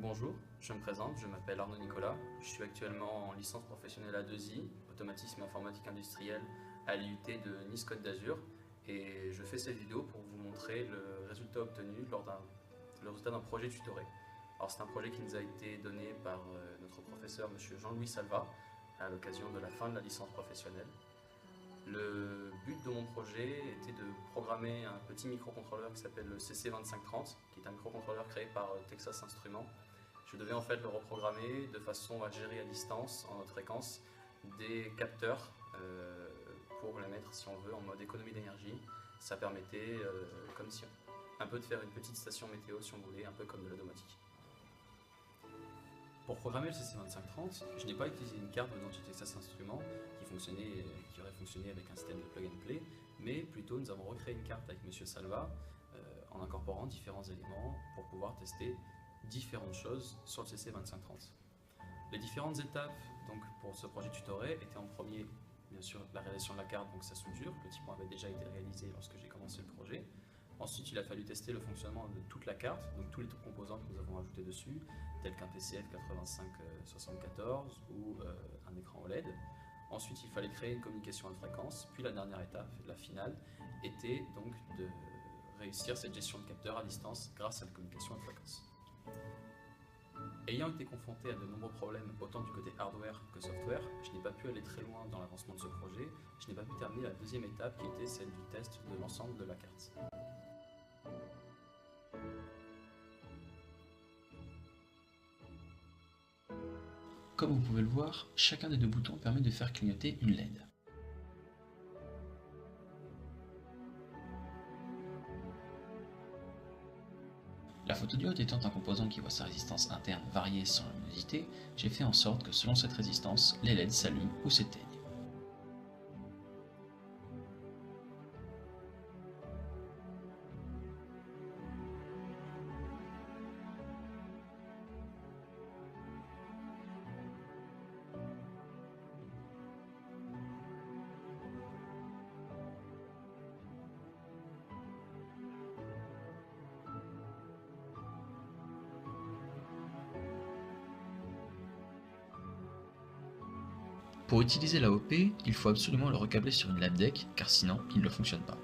Bonjour, je me présente, je m'appelle Arnaud Nicolas, je suis actuellement en licence professionnelle A2I, automatisme et informatique industrielle à l'IUT de Nice-Côte d'Azur et je fais cette vidéo pour vous montrer le résultat obtenu le résultat d'un projet tutoré. Alors c'est un projet qui nous a été donné par notre professeur monsieur Jean-Louis Salva à l'occasion de la fin de la licence professionnelle. Le but de mon projet était de programmer un petit microcontrôleur qui s'appelle le CC2530, qui est un microcontrôleur créé par Texas Instruments. Je devais en fait le reprogrammer de façon à gérer à distance, en haute fréquence, des capteurs pour les mettre, si on veut, en mode économie d'énergie. Ça permettait, comme si un peu de faire une petite station météo, si on voulait, un peu comme de la domotique. Pour programmer le CC2530, je n'ai pas utilisé une carte venant de chez Texas Instruments qui aurait fonctionné avec un système de plug and play, mais plutôt nous avons recréé une carte avec Monsieur Salva en incorporant différents éléments pour pouvoir tester différentes choses sur le CC2530. Les différentes étapes donc, pour ce projet tutoré étaient en premier, bien sûr, la réalisation de la carte, donc sa soudure. Le petit point avait déjà été réalisé lorsque j'ai commencé le projet. Ensuite, il a fallu tester le fonctionnement de toute la carte, donc tous les composants que nous avons ajoutés dessus, tels qu'un PCF 8574 ou un écran OLED. Ensuite, il fallait créer une communication à fréquence, puis la dernière étape, la finale, était donc de réussir cette gestion de capteurs à distance grâce à la communication à fréquence. Ayant été confronté à de nombreux problèmes, autant du côté hardware que software, je n'ai pas pu aller très loin dans l'avancement de ce projet, je n'ai pas pu terminer la deuxième étape qui était celle du test de l'ensemble de la carte. Comme vous pouvez le voir, chacun des deux boutons permet de faire clignoter une LED. La photodiode étant un composant qui voit sa résistance interne varier sans luminosité, j'ai fait en sorte que selon cette résistance, les LED s'allument ou s'éteignent. Pour utiliser l'AOP, il faut absolument le recabler sur une lab deck, car sinon il ne fonctionne pas.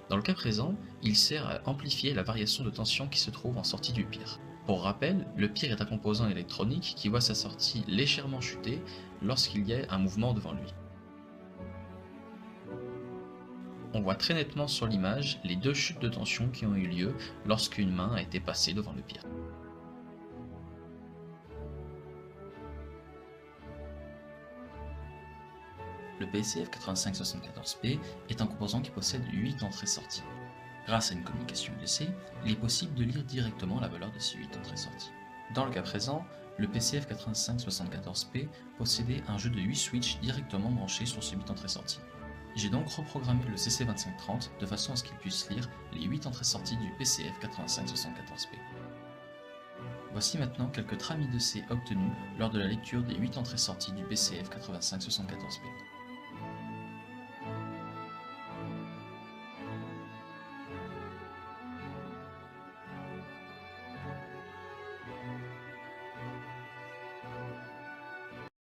Dans le cas présent, il sert à amplifier la variation de tension qui se trouve en sortie du PIR. Pour rappel, le PIR est un composant électronique qui voit sa sortie légèrement chuter lorsqu'il y a un mouvement devant lui. On voit très nettement sur l'image les deux chutes de tension qui ont eu lieu lorsqu'une main a été passée devant le PIR. Le PCF 8574P est un composant qui possède 8 entrées-sorties. Grâce à une communication UDC, il est possible de lire directement la valeur de ces 8 entrées-sorties. Dans le cas présent, le PCF 8574P possédait un jeu de 8 switches directement branchés sur ces 8 entrées-sorties. J'ai donc reprogrammé le CC2530 de façon à ce qu'il puisse lire les 8 entrées-sorties du PCF 8574P. Voici maintenant quelques trames IDC obtenues lors de la lecture des 8 entrées-sorties du PCF 8574P.